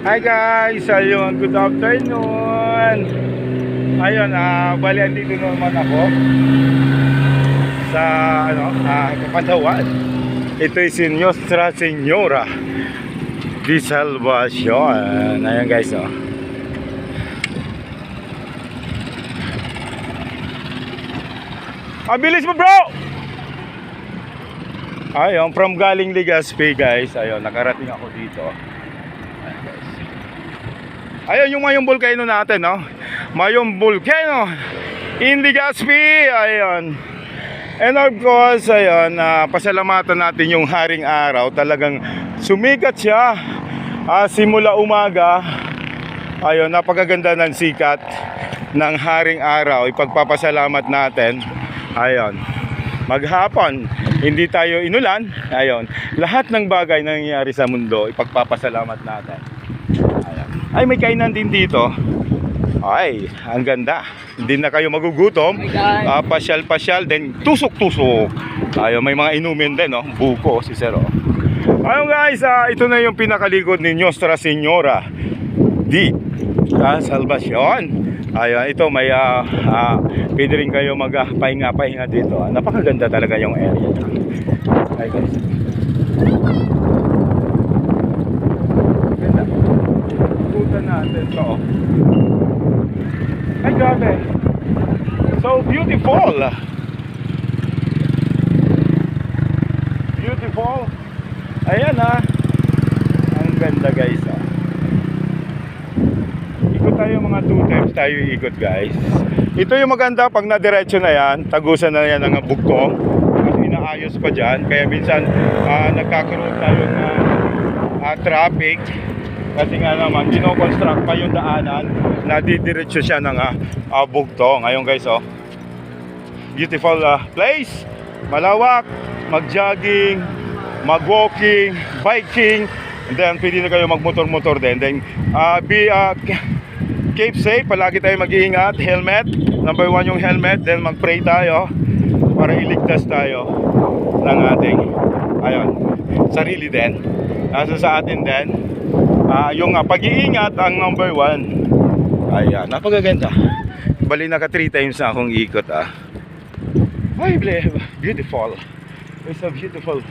Hi guys, ayun, good afternoon. Ayun, bali andito naman ako sa Kapandawan. Ito ay si Nostra Señora de Salvacion. Ayun guys, oh. Ang bilis mo, bro! Ayun, from galing Legazpi guys. Ayun, nakarating ako dito. Ayun yung Mayong Volcano natin, no? Mayong Volcano in Legazpi. Ayun. And of course, ayun, pasalamatan natin yung Haring Araw. Talagang sumikat siya simula umaga. Ayun, napakaganda ng sikat ng Haring Araw. Ipagpapasalamat natin. Ayun. Maghapon, hindi tayo inulan. Ayun. Lahat ng bagay na nangyayari sa mundo, ipagpapasalamat natin. Ayun. Ay, may kainan din dito. Ay, ang ganda. Hindi na kayo magugutom. Pasyal-pasyal, then tusok-tusok. Ayun, may mga inumin din, no? Buko, si Sir. Ayun guys, ito na yung pinakalikod ni Nostra Señora de Salvacion. Ayun, ito may pwede rin kayo magpahinga-pahinga dito. Napakaganda talaga yung area. Ay guys. Ganda. Ikutan natin to. Ay grabe. So beautiful. Beautiful. Ayan ang ganda guys. Ikot tayo mga 2 times tayo ikot guys. Ito yung maganda pag nadiretso na yan. Tagusan na yan ng bugtong. Kasi inaayos pa dyan. Kaya minsan nagkakaroon tayo ng traffic. Kasi nga naman dino-construct pa yung daanan. Nadidiretso siya ng bugtong. Ngayon guys, oh, beautiful place. Malawak. Mag-jogging, mag-walking, biking. And then pwede na kayo mag-motor-motor din. Then keep safe, palagi tayo mag-iingat. Helmet, number 1 yung helmet. Then mag-pray tayo para iligtas tayo ng ating sarili din. Nasa sa atin din yung pag-iingat ang number 1. Ayan, napakaganda. Bali naka 3 times na akong ikot. Ay, beautiful. It's so beautiful.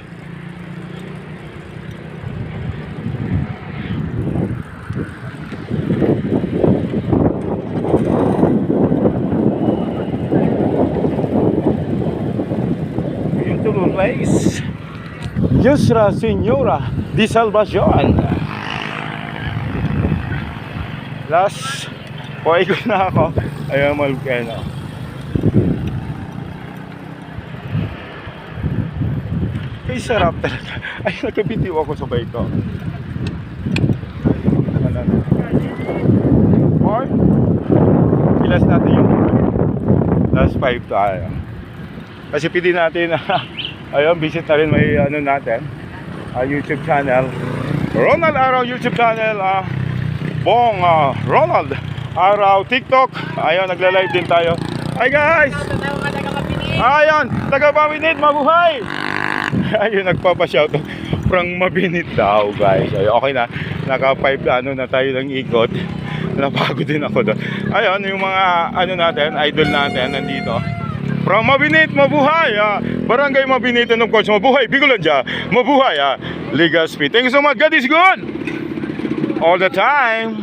Place Nostra Señora de Salvacion. Last ikot na ako. Ayun, Volcano. Ay, sarap talaga. Ay, nagkabitiw ako sa bike ko. Or ilas natin yung last 5 tayo. Kasi pili natin ayun, visit na rin may natin YouTube channel, Ronald Araw YouTube channel, Bong Ronald Araw TikTok. Ayun, nagla-live din tayo. Hi guys! Ayun, taga Mabinit, mabuhay! Ayun, nagpapashout from Mabinit daw guys. Ayun, okay na, naka 5 na tayo ng ikot. Napagod din ako doon. Ayun, yung mga natin, idol natin nandito from Mabinit, mabuhay! Barangay Mabinit, and of course, mabuhay Bicolanja, mabuhay Legazpi. Thank you so much. God is good all the time.